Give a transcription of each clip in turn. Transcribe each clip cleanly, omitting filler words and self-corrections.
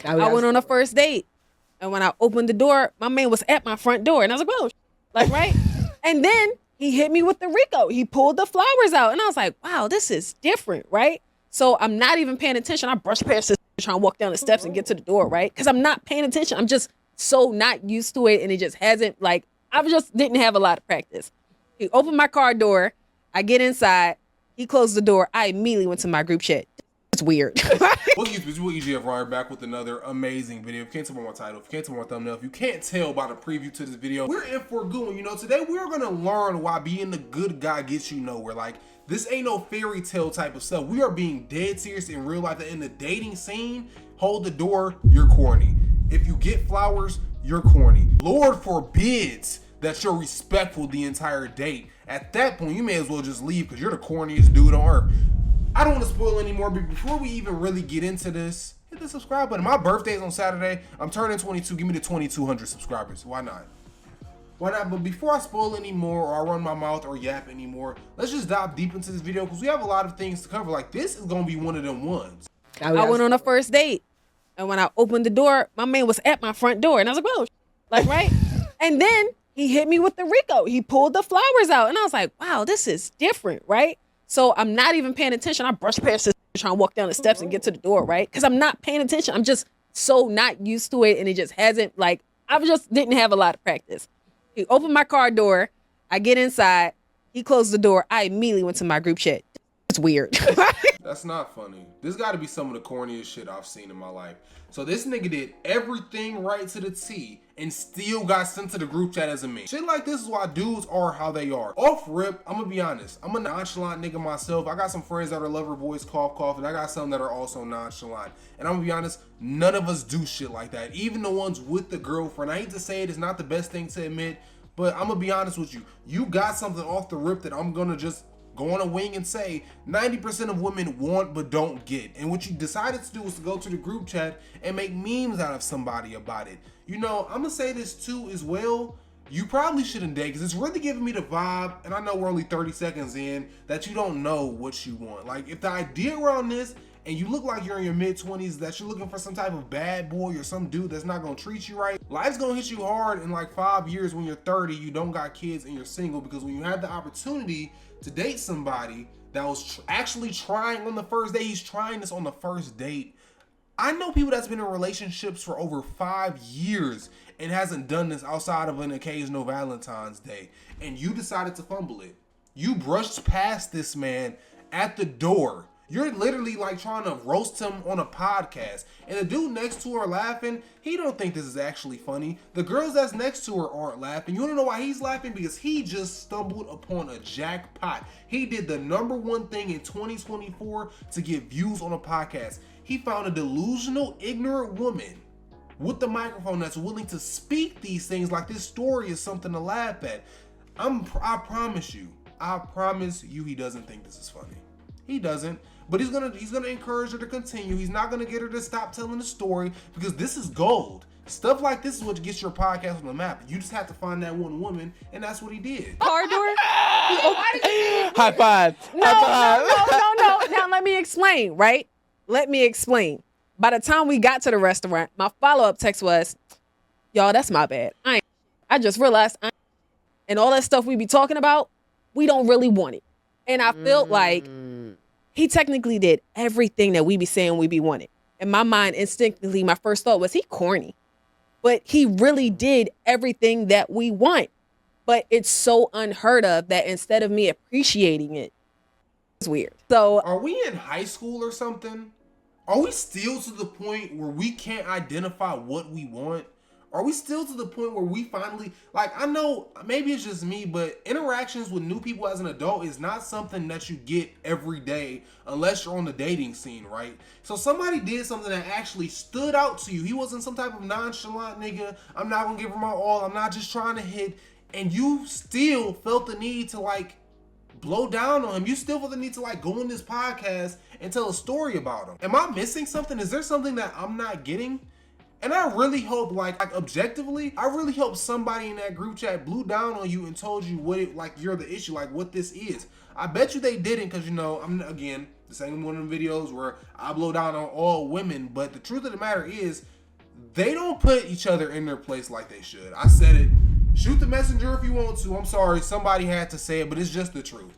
I went on a first date, and when I opened the door, my man was at my front door, and I was like, "Whoa!" Like, right? And then he hit me with the Rico. He pulled the flowers out, and I was like, "Wow, this is different, right?" So I'm not even paying attention. I brush past this, trying to walk down the steps and get to the door, right? Because I'm not paying attention. I'm just so not used to it, and it just hasn't like I just didn't have a lot of practice. He opened my car door. I get inside. He closed the door. I immediately went to my group chat. It's weird. What's EGF.Ron back with another amazing video. If you can't tell by my title, if you can't tell by my thumbnail, if you can't tell by the preview to this video, we're in for a good one. You know, today we're gonna learn why being the good guy gets you nowhere. Like, this ain't no fairy tale type of stuff. We are being dead serious in real life. That in the dating scene, hold the door, you're corny. If you get flowers, you're corny. Lord forbids that you're respectful the entire date. At that point, you may as well just leave because you're the corniest dude on earth. I don't want to spoil anymore, but before we even really get into this, hit the subscribe button. My birthday is on Saturday. I'm turning 22. Give me the 2,200 subscribers. Why not? Why not? But before I spoil anymore, or I run my mouth or yap anymore, let's just dive deep into this video because we have a lot of things to cover. Like, this is going to be one of them ones. I went on a first date, and when I opened the door, my man was at my front door, and I was like, "Whoa!" Like, right? And then he hit me with the Rico. He pulled the flowers out, and I was like, "Wow, this is different, right?" So I'm not even paying attention. I brush past this, trying to walk down the steps and get to the door, right? Because I'm not paying attention. I'm just so not used to it, and it just hasn't like I just didn't have a lot of practice. He opened my car door. I get inside. He closed the door. I immediately went to my group chat. It's weird. That's not funny. This got to be some of the corniest shit I've seen in my life. So this nigga did everything right to the T and still got sent to the group chat as a meme. Shit like this is why dudes are how they are. Off rip, I'm gonna be honest. I'm a nonchalant nigga myself. I got some friends that are lover boys, cough cough, and I got some that are also nonchalant. And I'm gonna be honest, none of us do shit like that. Even the ones with the girlfriend. I hate to say it, it's not the best thing to admit, but I'm gonna be honest with you. You got something off the rip that I'm gonna just go on a wing and say 90% of women want but don't get. And what you decided to do was to go to the group chat and make memes out of somebody about it. You know, I'm gonna say this too as well. You probably shouldn't date because it's really giving me the vibe, and I know we're only 30 seconds in, that you don't know what you want. Like, if the idea around this and you look like you're in your mid-20s, that you're looking for some type of bad boy or some dude that's not gonna treat you right, life's gonna hit you hard in like 5 years when you're 30, you don't got kids and you're single, because when you have the opportunity to date somebody that was actually trying on the first date, he's trying this on the first date. I know people that's been in relationships for over 5 years and hasn't done this outside of an occasional Valentine's Day, and you decided to fumble it. You brushed past this man at the door. You're literally like trying to roast him on a podcast, and the dude next to her laughing, he don't think this is actually funny. The girls that's next to her aren't laughing. You wanna know why he's laughing? Because he just stumbled upon a jackpot. He did the #1 thing in 2024 to get views on a podcast. He found a delusional, ignorant woman with the microphone that's willing to speak these things like this story is something to laugh at. I promise you he doesn't think this is funny. He doesn't. But he's gonna encourage her to continue. He's not gonna get her to stop telling the story, because this is gold. Stuff like this is what gets your podcast on the map. You just have to find that one woman, and that's what he did. Car door. High five. No. Now let me explain, right? Let me explain. By the time we got to the restaurant, my follow-up text was, "Y'all, that's my bad. I just realized and all that stuff we be talking about, we don't really want it." And I felt like he technically did everything that we be saying we be wanting. In my mind, instinctively, my first thought was he corny. But he really did everything that we want. But it's so unheard of that instead of me appreciating it, it's weird. So are we in high school or something? Are we still to the point where we can't identify what we want? Are we still to the point where we finally, like, I know maybe it's just me, but interactions with new people as an adult is not something that you get every day unless you're on the dating scene, right? So somebody did something that actually stood out to you. He wasn't some type of nonchalant nigga. I'm not gonna give him my all. I'm not just trying to hit. And you still felt the need to like blow down on him. You still felt the need to like go on this podcast and tell a story about him. Am I missing something? Is there something that I'm not getting? And I really hope, like objectively, I really hope somebody in that group chat blew down on you and told you what it, like, you're the issue, like what this is. I bet you they didn't, because, you know, again, this ain't one of them videos where I blow down on all women, but the truth of the matter is, they don't put each other in their place like they should. I said it. Shoot the messenger if you want to. I'm sorry, somebody had to say it, but it's just the truth.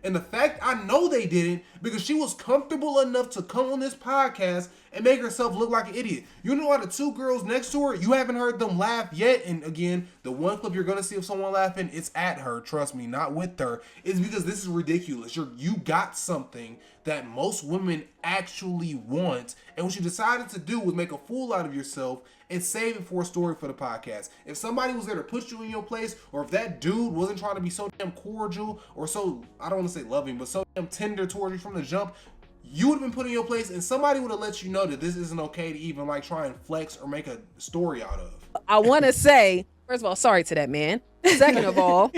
And the fact I know they didn't, because she was comfortable enough to come on this podcast and make herself look like an idiot. You know, the two girls next to her, you haven't heard them laugh yet. And again, the one clip you're gonna see of someone laughing, it's at her. Trust me, not with her. It's because this is ridiculous. You got something that most women actually want, and what you decided to do was make a fool out of yourself and save it for a story for the podcast. If somebody was there to put you in your place, or if that dude wasn't trying to be so damn cordial or so, I don't want to say loving, but so damn tender towards you from the jump, you would have been put in your place, and somebody would have let you know that this isn't okay to even like try and flex or make a story out of. I want to say, first of all, sorry to that man. Second of all,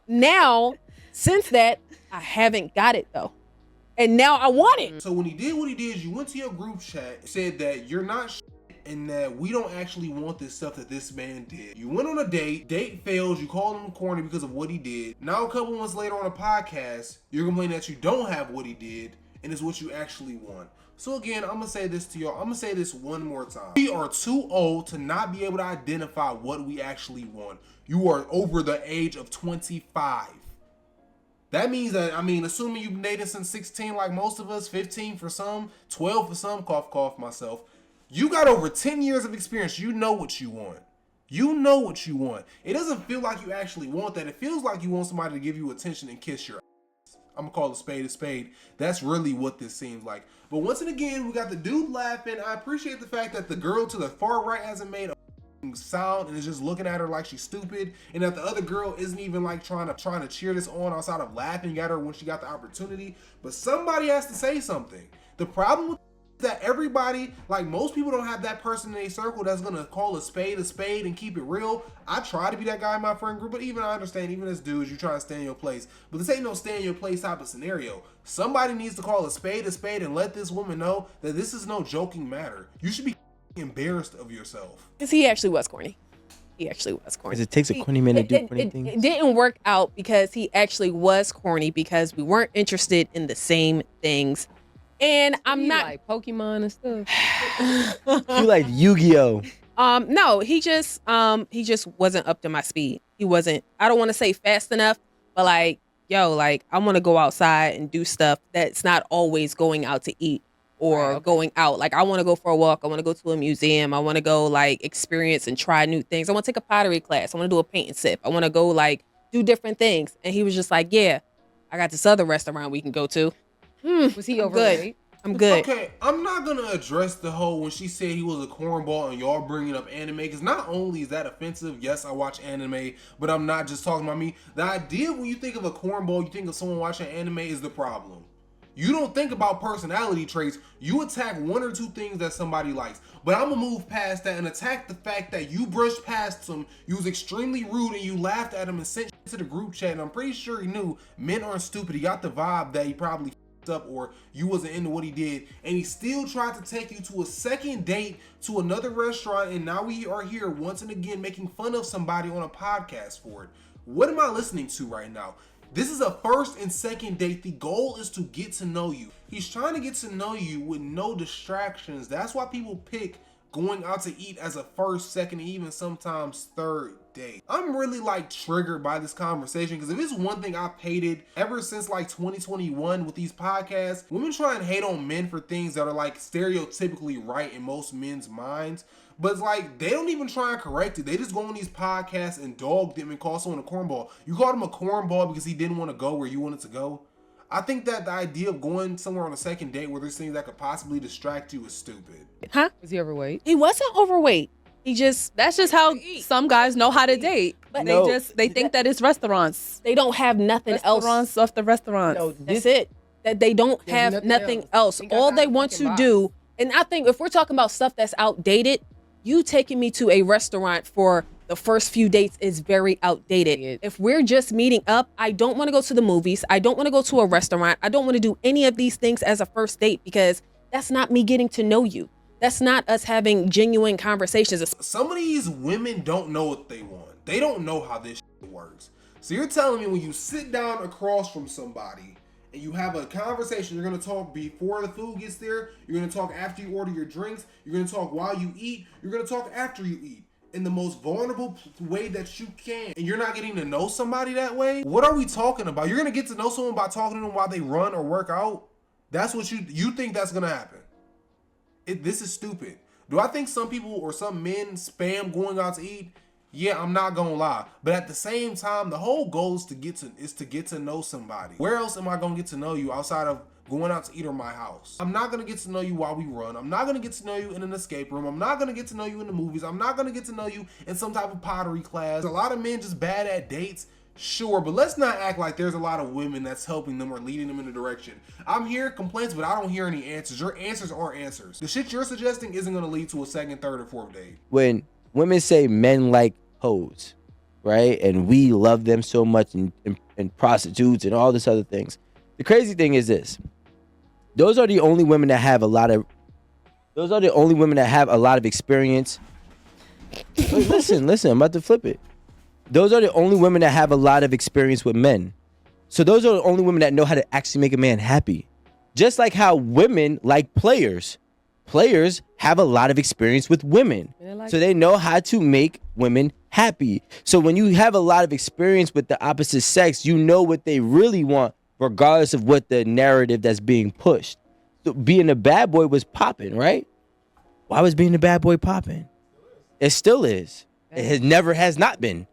now, since that, I haven't got it though. And now I want it. So when he did what he did, you went to your group chat, said that you're not shit, and that we don't actually want this stuff that this man did. You went on a date fails, you called him corny because of what he did. Now a couple months later on a podcast, you're complaining that you don't have what he did, and it's what you actually want. So again, I'm gonna say this to y'all. I'm gonna say this one more time. We are too old to not be able to identify what we actually want. You are over the age of 25. That means that, I mean, assuming you've been dating since 16, like most of us, 15 for some, 12 for some, cough, cough, myself. You got over 10 years of experience. You know what you want. You know what you want. It doesn't feel like you actually want that. It feels like you want somebody to give you attention and kiss your ass. I'm going to call a spade a spade. That's really what this seems like. But once and again, we got the dude laughing. I appreciate the fact that the girl to the far right hasn't made a sound and is just looking at her like she's stupid, and that the other girl isn't even like trying to cheer this on outside of laughing at her when she got the opportunity. But somebody has to say something. The problem with that, everybody, like most people, don't have that person in a circle that's gonna call a spade and keep it real. I try to be that guy in my friend group, but even I understand, even as dudes, you try to stay in your place. But this ain't no stay in your place type of scenario. Somebody needs to call a spade and let this woman know that this is no joking matter. You should be embarrassed of yourself. Because he actually was corny. He actually was corny. Because it takes a corny man to do corny things. It didn't work out because he actually was corny, because we weren't interested in the same things. And I'm not like Pokemon and stuff. You like Yu-Gi-Oh. No, he just wasn't up to my speed. He wasn't, I don't want to say fast enough, but like, yo, like I want to go outside and do stuff that's not always going out to eat or going out. Like I want to go for a walk. I want to go to a museum. I want to go like experience and try new things. I want to take a pottery class. I want to do a paint and sip. I want to go like do different things. And he was just like, yeah, I got this other restaurant we can go to. Was he overweight? I'm good. Okay, I'm not gonna address the whole when she said he was a cornball and y'all bringing up anime, because not only is that offensive, yes, I watch anime, but I'm not just talking about me. The idea when you think of a cornball, you think of someone watching anime is the problem. You don't think about personality traits. You attack one or two things that somebody likes. But I'm gonna move past that and attack the fact that you brushed past him, you was extremely rude, and you laughed at him and sent to the group chat. And I'm pretty sure he knew men aren't stupid. He got the vibe that he probably up, or you wasn't into what he did, and he still tried to take you to a second date to another restaurant, and now we are here once and again making fun of somebody on a podcast for it. What am I listening to right now? This is a first and second date. The goal is to get to know you. He's trying to get to know you with no distractions. That's why people pick going out to eat as a first, second, and even sometimes third date. I'm really like triggered by this conversation, because if it's one thing I've hated ever since like 2021 with these podcasts, women try and hate on men for things that are like stereotypically right in most men's minds. But it's like, they don't even try and correct it. They just go on these podcasts and dog them and call someone a cornball. You called him a cornball because he didn't want to go where you wanted to go. I think that the idea of going somewhere on a second date where there's things that could possibly distract you is stupid. Huh? Was he overweight? He wasn't overweight. That's just how some guys know how to date. But They think that it's restaurants. They don't have nothing else. Restaurants off the restaurants. No, that's it. That they don't have nothing else. All they want to do, and I think if we're talking about stuff that's outdated, you taking me to a restaurant for the first few dates is very outdated. If we're just meeting up, I don't want to go to the movies. I don't want to go to a restaurant. I don't want to do any of these things as a first date, because that's not me getting to know you. That's not us having genuine conversations. Some of these women don't know what they want. They don't know how this shit works. So you're telling me when you sit down across from somebody and you have a conversation, you're going to talk before the food gets there, you're going to talk after you order your drinks, you're going to talk while you eat, you're going to talk after you eat in the most vulnerable way that you can, and you're not getting to know somebody that way? What are we talking about? You're going to get to know someone by talking to them while they run or work out? That's what you think that's going to happen? This is stupid. Do I think some people or some men spam going out to eat? Yeah, I'm not gonna lie. But at the same time, the whole goal is to get to know somebody. Where else am I gonna get to know you outside of going out to eat or my house? I'm not gonna get to know you while we run. I'm not gonna get to know you in an escape room. I'm not gonna get to know you in the movies. I'm not gonna get to know you in some type of pottery class. A lot of men just bad at dates. Sure, but let's not act like there's a lot of women that's helping them or leading them in a direction. I'm hearing complaints, but I don't hear any answers. Your answers aren't answers. The shit you're suggesting isn't going to lead to a second, third, or fourth date. When women say men like hoes, right? And we love them so much, and prostitutes and all this other things. The crazy thing is this. Those are the only women that have a lot of experience. Wait, listen, I'm about to flip it. Those are the only women that have a lot of experience with men. So those are the only women that know how to actually make a man happy. Just like how women like players. Players have a lot of experience with women. So they know how to make women happy. So when you have a lot of experience with the opposite sex, you know what they really want, regardless of what the narrative that's being pushed. So being a bad boy was popping, right? Why was being a bad boy popping? It still is. It has not been.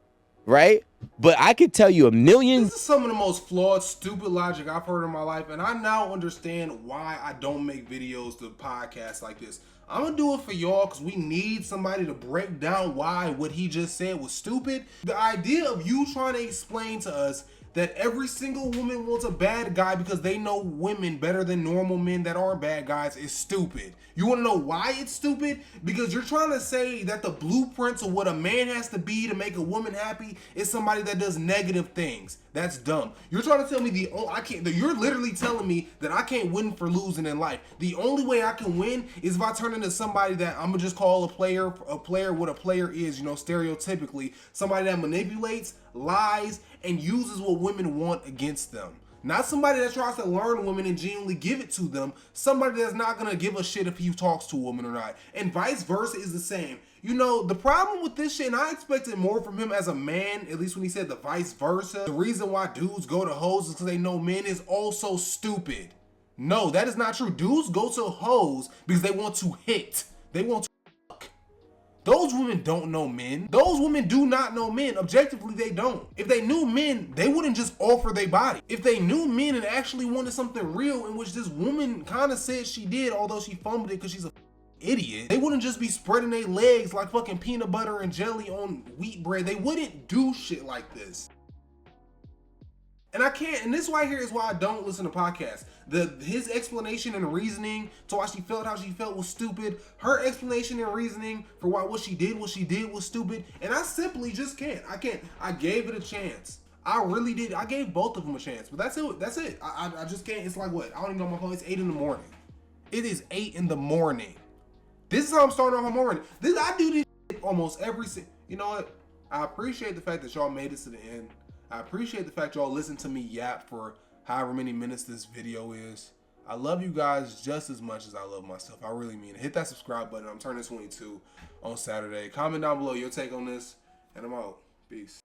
Right? But I could tell you a million. This is some of the most flawed, stupid logic I've heard in my life, and I now understand why I don't make videos to podcasts like this. I'm gonna do it for y'all because we need somebody to break down why what he just said was stupid. The idea of you trying to explain to us that every single woman wants a bad guy because they know women better than normal men that aren't bad guys is stupid. You want to know why it's stupid? Because you're trying to say that the blueprints of what a man has to be to make a woman happy is somebody that does negative things. That's dumb. You're trying to tell me you're literally telling me that I can't win for losing in life. The only way I can win is if I turn into somebody that I'm gonna just call a player what a player is, stereotypically. Somebody that manipulates, lies, and uses what women want against them. Not somebody that tries to learn women and genuinely give it to them. Somebody that's not gonna give a shit if he talks to a woman or not. And vice versa is the same. The problem with this shit, and I expected more from him as a man, at least when he said the vice versa. The reason why dudes go to hoes is because they know men is also stupid. No, that is not true. Dudes go to hoes because they want to hit. They want to fuck. Those women don't know men. Those women do not know men. Objectively, they don't. If they knew men, they wouldn't just offer their body. If they knew men and actually wanted something real, in which this woman kind of said she did, although she fumbled it because she's a idiot, they wouldn't just be spreading their legs like fucking peanut butter and jelly on wheat bread. They wouldn't do shit like this. And I can't, and this right here is why I don't listen to podcasts. His explanation and reasoning to why she felt how she felt was stupid. Her explanation and reasoning for why what she did was stupid. And I simply just can't. I can't. I gave it a chance. I really did. I gave both of them a chance. But that's it. That's it. I just can't. It's like what? I don't even know my phone. It's 8 in the morning. It is 8 in the morning. This is how I'm starting off my morning. I do this shit almost every single. You know what? I appreciate the fact that y'all made it to the end. I appreciate the fact y'all listened to me yap for however many minutes this video is. I love you guys just as much as I love myself. I really mean it. Hit that subscribe button. I'm turning 22 on Saturday. Comment down below your take on this, and I'm out. Peace.